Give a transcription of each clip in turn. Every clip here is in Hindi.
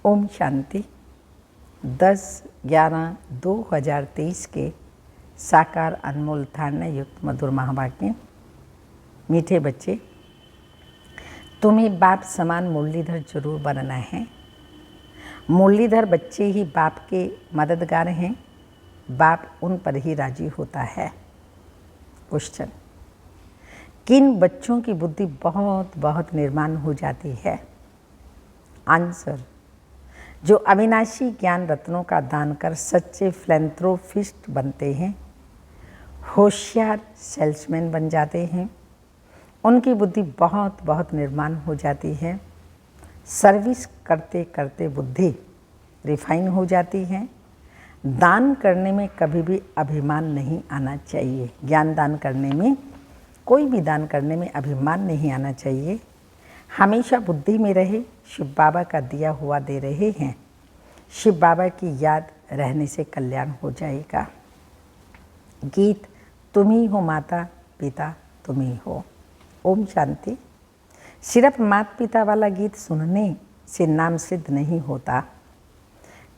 ओम शांति। 10/11/2023 के साकार अनमोल धारणा युक्त मधुर महावाक्य। मीठे बच्चे, तुम्हें बाप समान मुरलीधर जरूर बनना है। मुरलीधर बच्चे ही बाप के मददगार हैं। बाप उन पर ही राजी होता है। क्वेश्चन: किन बच्चों की बुद्धि बहुत बहुत निर्माण हो जाती है? आंसर: जो अविनाशी ज्ञान रत्नों का दान कर सच्चे फिलैंथ्रोपिस्ट बनते हैं, होशियार सेल्समैन बन जाते हैं, उनकी बुद्धि बहुत बहुत निर्माण हो जाती है। सर्विस करते करते बुद्धि रिफाइन हो जाती है। दान करने में कभी भी अभिमान नहीं आना चाहिए। ज्ञान दान करने में, कोई भी दान करने में अभिमान नहीं आना चाहिए। हमेशा बुद्धि में रहे शिव बाबा का दिया हुआ दे रहे हैं। शिव बाबा की याद रहने से कल्याण हो जाएगा। गीत: तुम ही हो माता पिता, तुम ही हो। ओम शांति। सिर्फ माता पिता वाला गीत सुनने से नाम सिद्ध नहीं होता।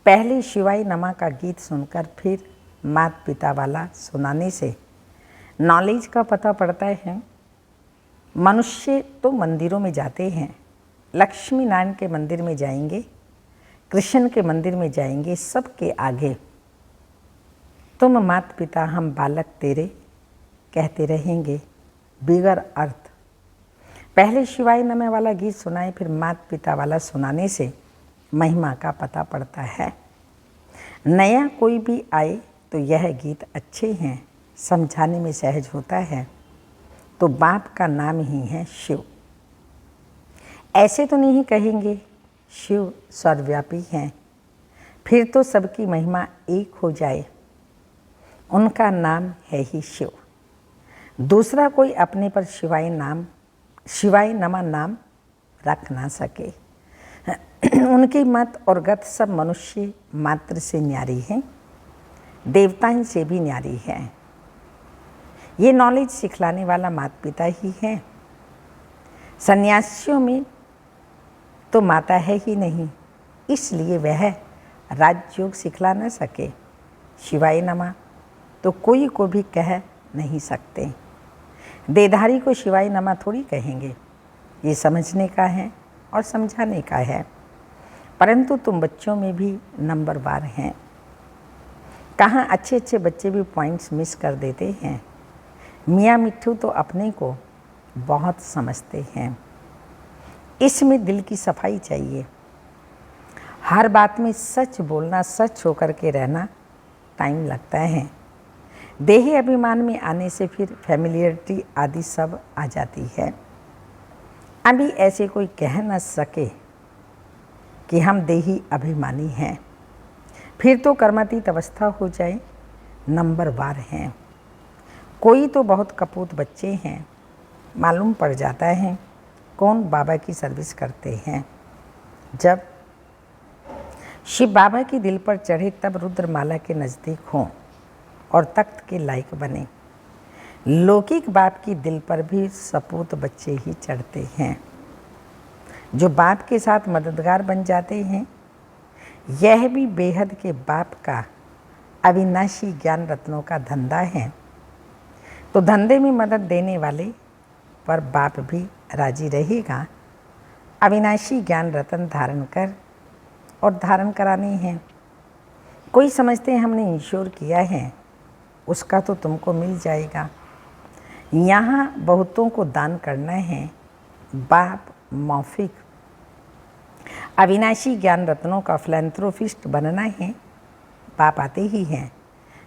पहले शिवाय नमा का गीत सुनकर फिर माता पिता वाला सुनाने से नॉलेज का पता पड़ता है। मनुष्य तो मंदिरों में जाते हैं, लक्ष्मी नारायण के मंदिर में जाएंगे, कृष्ण के मंदिर में जाएंगे, सबके आगे तुम माता पिता हम बालक तेरे कहते रहेंगे बिगर अर्थ। पहले शिवाय नमः वाला गीत सुनाए फिर माता पिता वाला सुनाने से महिमा का पता पड़ता है। नया कोई भी आए तो यह गीत अच्छे हैं, समझाने में सहज होता है। तो बाप का नाम ही है शिव। ऐसे तो नहीं कहेंगे शिव सर्वव्यापी हैं, फिर तो सबकी महिमा एक हो जाए। उनका नाम है ही शिव। दूसरा कोई अपने पर शिवाय नमा नाम रख ना सके। उनकी मत और गत सब मनुष्य मात्र से न्यारी हैं, देवताओं से भी न्यारी है। ये नॉलेज सिखलाने वाला माता पिता ही है। सन्यासियों में तो माता है ही नहीं, इसलिए वह राजयोग सिखला न सके। शिवाय नमा तो कोई को भी कह नहीं सकते। देधारी को शिवाय नमा थोड़ी कहेंगे। ये समझने का है और समझाने का है। परंतु तुम बच्चों में भी नंबरवार हैं। कहाँ अच्छे अच्छे बच्चे भी पॉइंट्स मिस कर देते हैं। मियाँ मिट्ठू तो अपने को बहुत समझते हैं। इसमें दिल की सफाई चाहिए। हर बात में सच बोलना, सच होकर के रहना टाइम लगता है। देही अभिमान में आने से फिर फैमिलियरिटी आदि सब आ जाती है। अभी ऐसे कोई कह न सके कि हम देही अभिमानी हैं, फिर तो कर्मातीत अवस्था हो जाए। नंबरवार हैं। कोई तो बहुत कपूत बच्चे हैं, मालूम पड़ जाता है कौन बाबा की सर्विस करते हैं। जब शिव बाबा की दिल पर चढ़े तब रुद्रमाला के नज़दीक हों और तख्त के लायक बने। लौकिक बाप की दिल पर भी सपूत बच्चे ही चढ़ते हैं, जो बाप के साथ मददगार बन जाते हैं। यह भी बेहद के बाप का अविनाशी ज्ञान रत्नों का धंधा है। तो धंधे में मदद देने वाले पर बाप भी राजी रहेगा। अविनाशी ज्ञान रत्न धारण कर और धारण कराने हैं। कोई समझते हैं हमने इंश्योर किया है, उसका तो तुमको मिल जाएगा। यहाँ बहुतों को दान करना है। बाप मौफिक अविनाशी ज्ञान रत्नों का फिलैंथ्रोपिस्ट बनना है। बाप आते ही हैं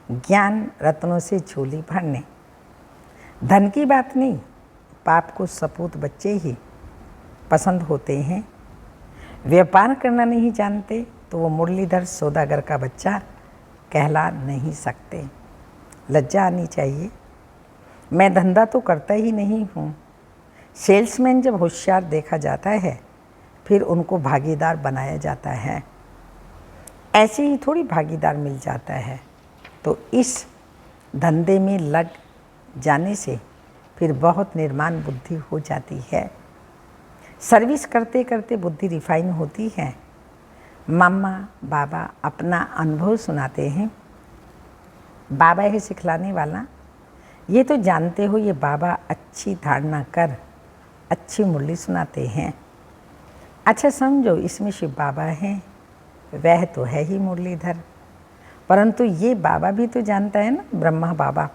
ज्ञान रत्नों से झोली भरने। धन की बात नहीं, बाप को सपूत बच्चे ही पसंद होते हैं। व्यापार करना नहीं जानते तो वो मुरलीधर सौदागर का बच्चा कहला नहीं सकते। लज्जा आनी चाहिए। मैं धंधा तो करता ही नहीं हूँ। सेल्समैन जब होशियार देखा जाता है फिर उनको भागीदार बनाया जाता है। ऐसे ही थोड़ी भागीदार मिल जाता है। तो इस धंधे में लग जाने से फिर बहुत निर्माण बुद्धि हो जाती है। सर्विस करते करते बुद्धि रिफाइन होती है। मम्मा बाबा अपना अनुभव सुनाते हैं। बाबा है सिखलाने वाला। ये तो जानते हो ये बाबा अच्छी धारणा कर अच्छी मुरली सुनाते हैं। अच्छा समझो इसमें शिव बाबा हैं, वह तो है ही मुरलीधर, परंतु ये बाबा भी तो जानता है ना ब्रह्मा बाबा,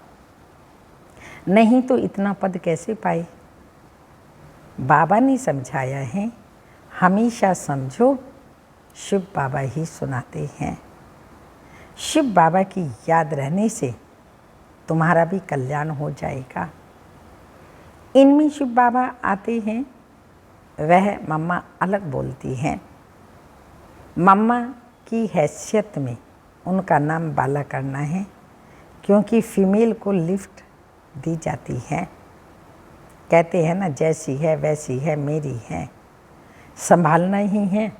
नहीं तो इतना पद कैसे पाए। बाबा ने समझाया है, हमेशा समझो शिव बाबा ही सुनाते हैं। शिव बाबा की याद रहने से तुम्हारा भी कल्याण हो जाएगा। इनमें शिव बाबा आते हैं, वह मम्मा अलग बोलती हैं। मम्मा की हैसियत में उनका नाम बाला करना है, क्योंकि फीमेल को लिफ्ट दी जाती है। कहते हैं ना, जैसी है वैसी है मेरी है, संभालना ही है।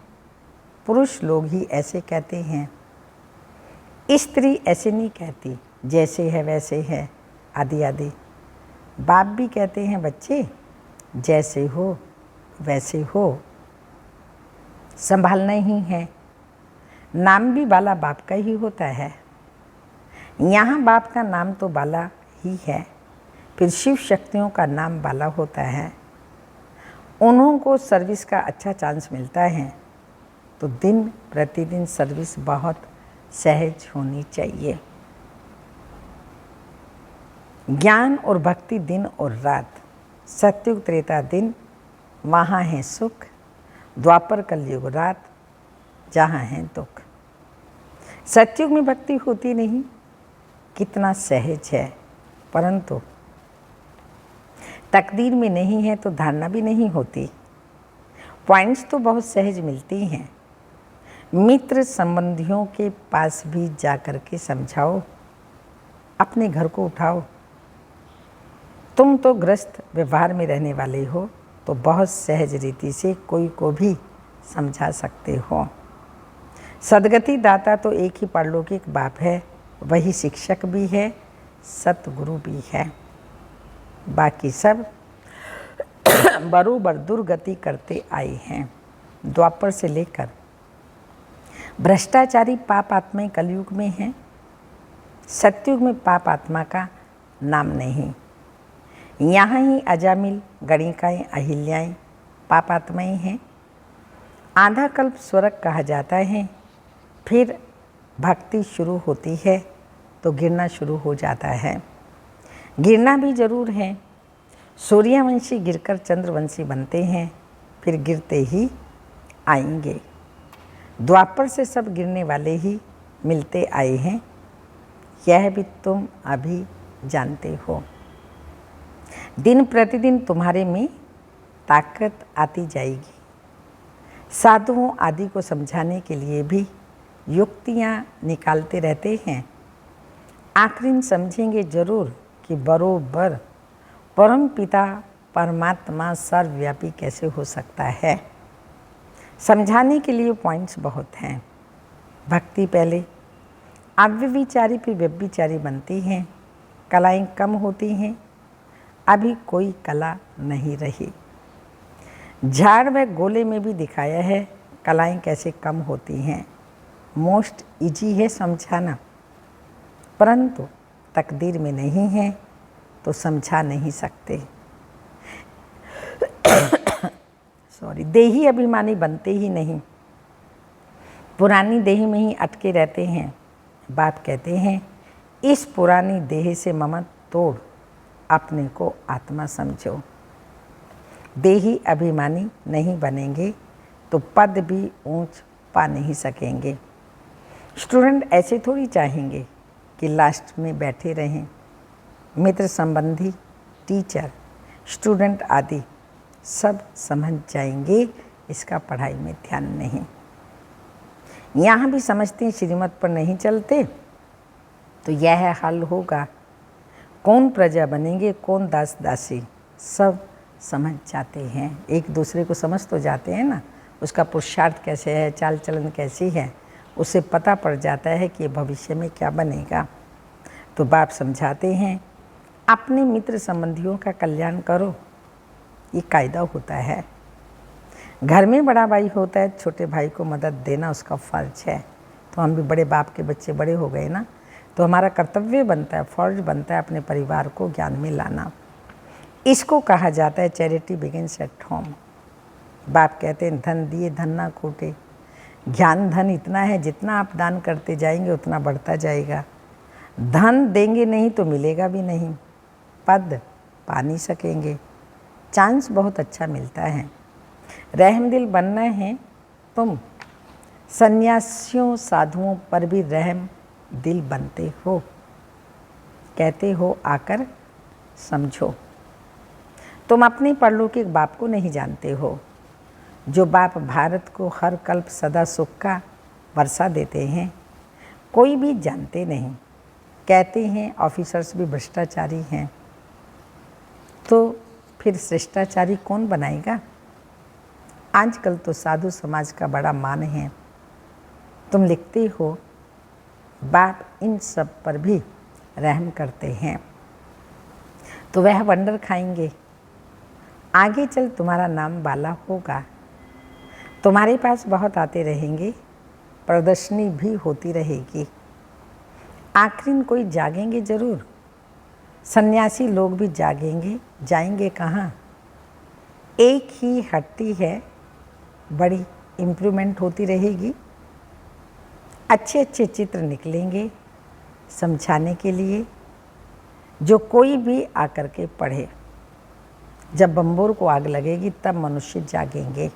पुरुष लोग ही ऐसे कहते हैं, स्त्री ऐसे नहीं कहती, जैसे है वैसे है आदि आदि। बाप भी कहते हैं, बच्चे जैसे हो वैसे हो, संभालना ही है। नाम भी बाला बाप का ही होता है। यहाँ बाप का नाम तो बाला ही है, फिर शिव शक्तियों का नाम बाला होता है। उन्हों को सर्विस का अच्छा चांस मिलता है, तो दिन प्रतिदिन सर्विस बहुत सहज होनी चाहिए। ज्ञान और भक्ति दिन और रात, सत्युग त्रेता दिन वहाँ है सुख, द्वापर कलयुग रात जहाँ है दुख। सत्युग में भक्ति होती नहीं, कितना सहज है, परंतु तकदीर में नहीं है तो धारणा भी नहीं होती। पॉइंट्स तो बहुत सहज मिलती हैं। मित्र संबंधियों के पास भी जा कर के समझाओ, अपने घर को उठाओ। तुम तो ग्रस्त व्यवहार में रहने वाले हो, तो बहुत सहज रीति से कोई को भी समझा सकते हो। सदगति दाता तो एक ही परलौकिक बाप है, वही शिक्षक भी है, सतगुरु भी है। बाकी सब बरोबर दुर्गति करते आए हैं। द्वापर से लेकर भ्रष्टाचारी पाप आत्माएं कलयुग में हैं। सत्युग में पाप आत्मा का नाम नहीं। यहाँ ही अजामिल, गणिकाएँ, अहिल्याएँ पाप आत्माएं हैं। आधा कल्प स्वर्ग कहा जाता है, फिर भक्ति शुरू होती है तो गिरना शुरू हो जाता है। गिरना भी जरूर है। सूर्यवंशी गिरकर चंद्रवंशी बनते हैं, फिर गिरते ही आएंगे। द्वापर से सब गिरने वाले ही मिलते आए हैं, यह भी तुम अभी जानते हो। दिन प्रतिदिन तुम्हारे में ताकत आती जाएगी। साधुओं आदि को समझाने के लिए भी युक्तियाँ निकालते रहते हैं। आखिर समझेंगे जरूर कि बरोबर परम पिता परमात्मा सर्वव्यापी कैसे हो सकता है। समझाने के लिए पॉइंट्स बहुत हैं। भक्ति पहले, अव्यभिचारी फिर व्यभिचारी बनती हैं। कलाएं कम होती हैं, अभी कोई कला नहीं रही। झाड़ व गोले में भी दिखाया है कलाएं कैसे कम होती हैं। मोस्ट इजी है समझाना, परंतु तकदीर में नहीं है तो समझा नहीं सकते। देही अभिमानी बनते ही नहीं, पुरानी देह में ही अटके रहते हैं। बाप कहते हैं, इस पुरानी देह से ममत तोड़ अपने को आत्मा समझो। देही अभिमानी नहीं बनेंगे तो पद भी ऊंच पा नहीं सकेंगे। स्टूडेंट ऐसे थोड़ी चाहेंगे कि लास्ट में बैठे रहें। मित्र संबंधी, टीचर, स्टूडेंट आदि सब समझ जाएंगे, इसका पढ़ाई में ध्यान नहीं। यहाँ भी समझते हैं श्रीमत पर नहीं चलते तो यह हल होगा। कौन प्रजा बनेंगे, कौन दास दासी, सब समझ जाते हैं। एक दूसरे को समझ तो जाते हैं ना, उसका पुरुषार्थ कैसे है, चाल चलन कैसी है, उसे पता पड़ जाता है कि भविष्य में क्या बनेगा। तो बाप समझाते हैं, अपने मित्र संबंधियों का कल्याण करो, ये कायदा होता है। घर में बड़ा भाई होता है, छोटे भाई को मदद देना उसका फ़र्ज है। तो हम भी बड़े बाप के बच्चे बड़े हो गए ना, तो हमारा कर्तव्य बनता है, फ़र्ज बनता है अपने परिवार को ज्ञान में लाना। इसको कहा जाता है चैरिटी बिगिंस एट होम। बाप कहते हैं धन दिए धन ना खोटे। ज्ञान धन इतना है, जितना आप दान करते जाएंगे उतना बढ़ता जाएगा। धन देंगे नहीं तो मिलेगा भी नहीं, पद पा नहीं सकेंगे। चांस बहुत अच्छा मिलता है। रहमदिल बनना है तुम सन्यासियों साधुओं पर भी रहम दिल बनते हो। कहते हो आकर समझो। तुम अपने परलौकिक बाप को नहीं जानते हो, जो बाप भारत को हर कल्प सदा सुख का वर्षा देते हैं। कोई भी जानते नहीं। कहते हैं ऑफिसर्स भी भ्रष्टाचारी हैं, तो फिर शिष्टाचारी कौन बनाएगा? आजकल तो साधु समाज का बड़ा मान है। तुम लिखते हो बाप इन सब पर भी रहम करते हैं, तो वह वंडर खाएंगे। आगे चल तुम्हारा नाम बाला होगा। तुम्हारे पास बहुत आते रहेंगे, प्रदर्शनी भी होती रहेगी। आखिर कोई जागेंगे जरूर। सन्यासी लोग भी जागेंगे, जाएंगे कहाँ? एक ही हट्टी है, बड़ी इम्प्रूवमेंट होती रहेगी। अच्छे अच्छे चित्र निकलेंगे समझाने के लिए, जो कोई भी आकर के पढ़े। जब बम्बोर को आग लगेगी तब मनुष्य जागेंगे,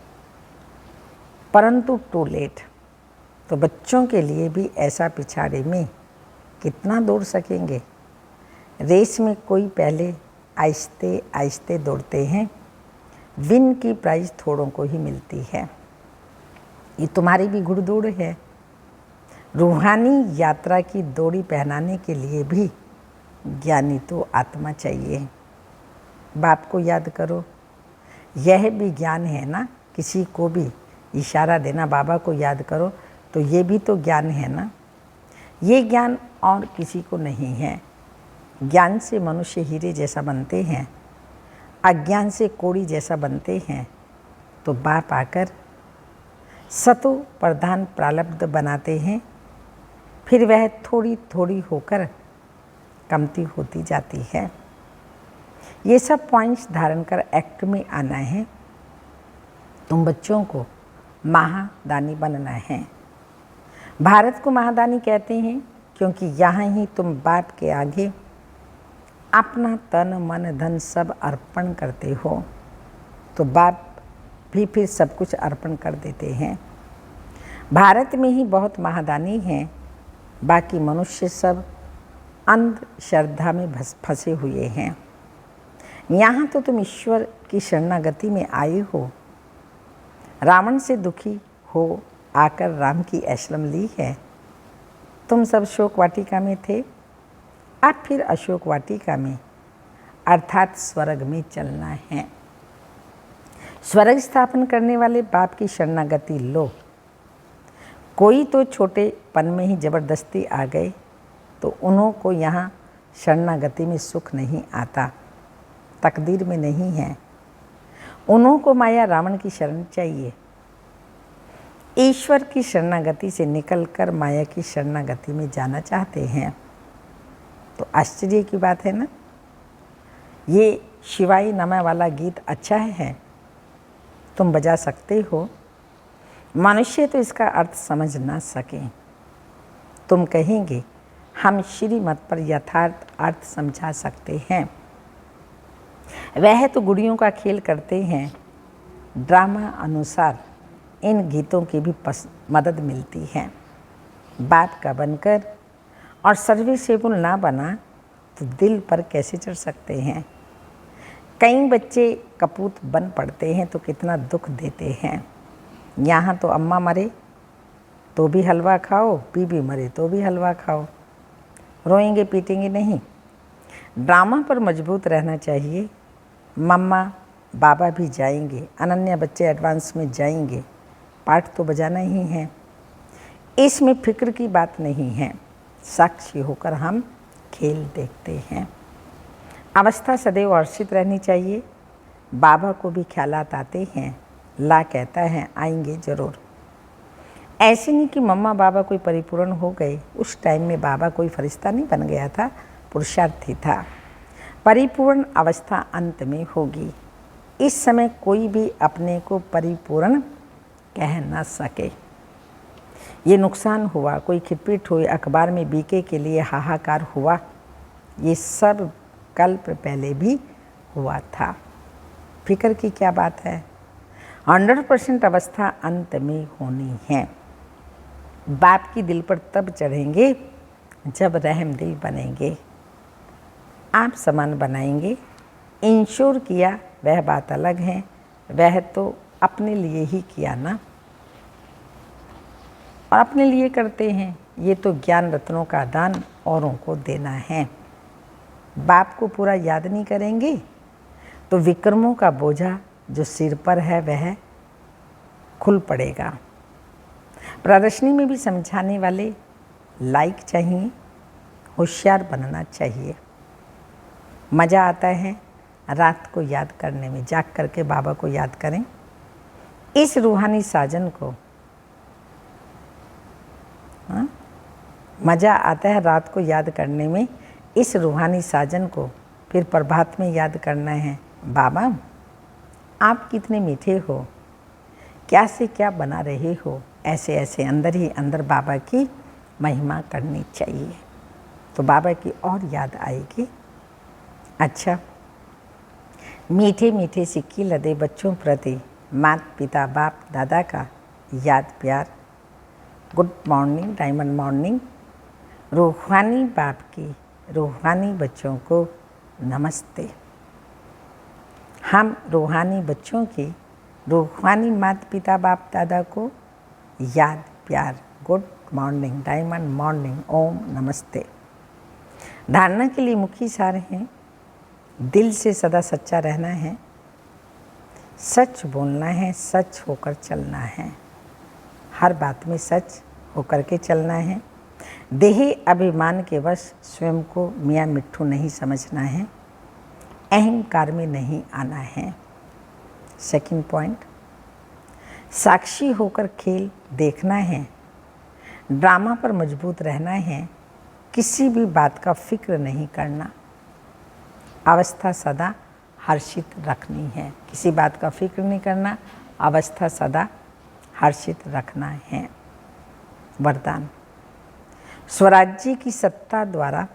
परंतु टू लेट। तो बच्चों के लिए भी ऐसा पिछाड़े में कितना दौड़ सकेंगे? रेस में कोई पहले आहिस्ते आहिस्ते दौड़ते हैं, विन की प्राइज थोड़ों को ही मिलती है। ये तुम्हारी भी घुड़दौड़ है। रूहानी यात्रा की दौड़ी पहनाने के लिए भी ज्ञानी तो आत्मा चाहिए। बाप को याद करो, यह भी ज्ञान है ना। किसी को भी इशारा देना, बाबा को याद करो, तो ये भी तो ज्ञान है ना। ये ज्ञान और किसी को नहीं है। ज्ञान से मनुष्य हीरे जैसा बनते हैं, अज्ञान से कोड़ी जैसा बनते हैं। तो बाप आकर सतो प्रधान प्रारब्ध बनाते हैं, फिर वह थोड़ी थोड़ी होकर कमती होती जाती है। ये सब पॉइंट्स धारण कर एक्ट में आना है। तुम बच्चों को महादानी बनना है। भारत को महादानी कहते हैं क्योंकि यहाँ ही तुम बाप के आगे अपना तन मन धन सब अर्पण करते हो। तो बाप भी फिर सब कुछ अर्पण कर देते हैं। भारत में ही बहुत महादानी हैं, बाकी मनुष्य सब अंधश्रद्धा में फंसे हुए हैं। यहाँ तो तुम ईश्वर की शरणागति में आए हो। रावण से दुखी हो आकर राम की आश्रम ली है। तुम सब शोक वाटिका में थे, अब फिर अशोक वाटिका में अर्थात स्वर्ग में चलना है। स्वर्ग स्थापन करने वाले बाप की शरणागति लो। कोई तो छोटेपन में ही जबरदस्ती आ गए, तो उन्हों को यहाँ शरणागति में सुख नहीं आता, तकदीर में नहीं है। उन्हों को माया रावण की शरण चाहिए। ईश्वर की शरणागति से निकलकर माया की शरणागति में जाना चाहते हैं। तो आश्चर्य की बात है ना। ये शिवाई नमः वाला गीत अच्छा है, तुम बजा सकते हो। मनुष्य तो इसका अर्थ समझ ना सके। तुम कहेंगे हम श्रीमत पर यथार्थ अर्थ समझा सकते हैं। वह तो गुड़ियों का खेल करते हैं। ड्रामा अनुसार इन गीतों की भी मदद मिलती है। बाप का बनकर और सर्विसेबल ना बना तो दिल पर कैसे चढ़ सकते हैं। कई बच्चे कपूत बन पड़ते हैं तो कितना दुख देते हैं। यहाँ तो अम्मा मरे तो भी हलवा खाओ, बीबी मरे तो भी हलवा खाओ, रोएंगे पीटेंगे नहीं। ड्रामा पर मजबूत रहना चाहिए। मम्मा बाबा भी जाएंगे, अनन्या बच्चे एडवांस में जाएंगे, पाठ तो बजाना ही है। इसमें फिक्र की बात नहीं है। साक्षी होकर हम खेल देखते हैं। अवस्था सदैव हर्षित रहनी चाहिए। बाबा को भी ख्यालात आते हैं, ला कहता है आएंगे ज़रूर। ऐसे नहीं कि मम्मा बाबा कोई परिपूर्ण हो गए, उस टाइम में बाबा कोई फरिश्ता नहीं बन गया था, पुरुषार्थी था। परिपूर्ण अवस्था अंत में होगी। इस समय कोई भी अपने को परिपूर्ण कह न सके। ये नुकसान हुआ, कोई खिटपिट हुई, अखबार में बीके के लिए हाहाकार हुआ, ये सब कल्प पहले भी हुआ था। फिक्र की क्या बात है। 100% अवस्था अंत में होनी है। बाप की दिल पर तब चढ़ेंगे जब रहम दिल बनेंगे। आप समान बनाएंगे। इंश्योर किया वह बात अलग है, वह तो अपने लिए ही किया ना, और अपने लिए करते हैं। ये तो ज्ञान रत्नों का दान औरों को देना है। बाप को पूरा याद नहीं करेंगे तो विक्रमों का बोझा जो सिर पर है वह खुल पड़ेगा। प्रदर्शनी में भी समझाने वाले लाइक चाहिए, होशियार बनना चाहिए। मज़ा आता है रात को याद करने में, जाग करके बाबा को याद करें। इस रूहानी साजन को मज़ा आता है रात को याद करने में, इस रूहानी साजन को फिर प्रभात में याद करना है। बाबा आप कितने मीठे हो, क्या से क्या बना रहे हो। ऐसे ऐसे अंदर ही अंदर बाबा की महिमा करनी चाहिए तो बाबा की और याद आएगी। अच्छा, मीठे मीठे सिक्की लदे बच्चों प्रति माता पिता बाप दादा का याद प्यार। Good morning, diamond morning. रूहानी बाप की रूहानी बच्चों को नमस्ते। हम रूहानी बच्चों की रूहानी माता पिता बाप दादा को याद प्यार। गुड मॉर्निंग, डायमंड मॉर्निंग, ओम नमस्ते। धारणा के लिए मुख्य सार हैं। दिल से सदा सच्चा रहना है, सच बोलना है, सच होकर चलना है, हर बात में सच होकर के चलना है। देही अभिमान के वश स्वयं को मियाँ मिट्ठू नहीं समझना है, अहंकार में नहीं आना है। सेकंड पॉइंट, साक्षी होकर खेल देखना है, ड्रामा पर मजबूत रहना है, किसी भी बात का फिक्र नहीं करना। अवस्था सदा हर्षित रखनी है, किसी बात का फिक्र नहीं करना, अवस्था सदा हर्षित रखना है। वरदान, स्वराज्य की सत्ता द्वारा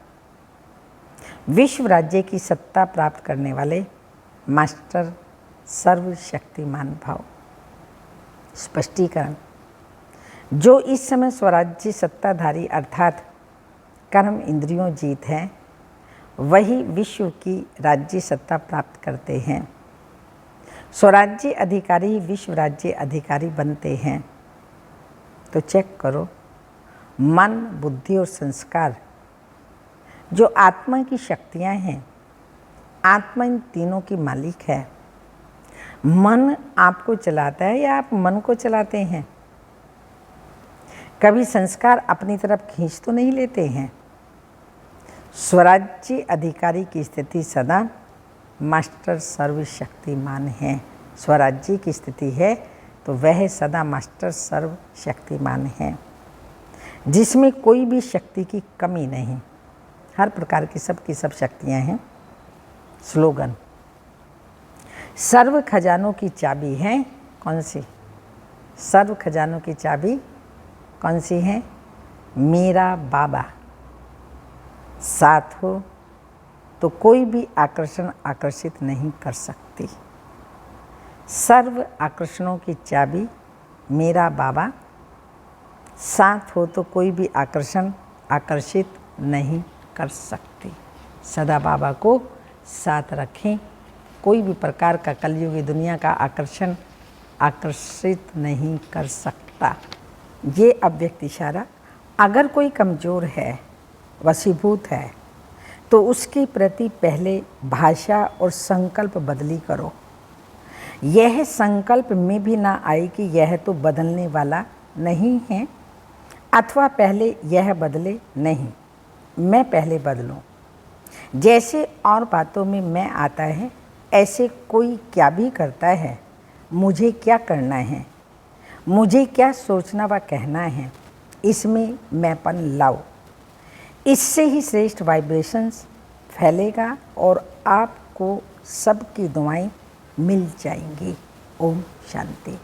विश्व राज्य की सत्ता प्राप्त करने वाले मास्टर सर्वशक्तिमान भव। स्पष्टीकरण, जो इस समय स्वराज्य सत्ताधारी अर्थात कर्म इंद्रियों जीत है, वही विश्व की राज्य सत्ता प्राप्त करते हैं। स्वराज्य अधिकारी ही विश्व राज्य अधिकारी बनते हैं। तो चेक करो, मन, बुद्धि और संस्कार जो आत्मा की शक्तियां हैं, आत्मा इन तीनों की मालिक है। मन आपको चलाता है या आप मन को चलाते हैं? कभी संस्कार अपनी तरफ खींच तो नहीं लेते हैं। स्वराज्य अधिकारी की स्थिति सदा मास्टर सर्वशक्तिमान है। स्वराज्य की स्थिति है तो वह सदा मास्टर सर्वशक्तिमान है, जिसमें कोई भी शक्ति की कमी नहीं, हर प्रकार की सब शक्तियां हैं। स्लोगन, सर्व खजानों की चाबी है कौन सी? सर्व खजानों की चाबी कौन सी है? मेरा बाबा साथ हो तो कोई भी आकर्षण आकर्षित नहीं कर सकती। सर्व आकर्षणों की चाबी मेरा बाबा साथ हो तो कोई भी आकर्षण आकर्षित नहीं कर सकती। सदा बाबा को साथ रखें, कोई भी प्रकार का कलयुगी दुनिया का आकर्षण आकर्षित नहीं कर सकता। ये अव्यक्त इशारा, अगर कोई कमज़ोर है, वशीभूत है, तो उसके प्रति पहले भाषा और संकल्प बदली करो। यह संकल्प में भी ना आए कि यह तो बदलने वाला नहीं है, अथवा पहले यह बदले नहीं, मैं पहले बदलूं। जैसे और बातों में मैं आता है, ऐसे कोई क्या भी करता है मुझे क्या करना है, मुझे क्या सोचना व कहना है, इसमें मैंपन लाओ। इससे ही श्रेष्ठ वाइब्रेशंस फैलेगा और आपको सबकी दुआएं मिल जाएंगी। ओम शांति।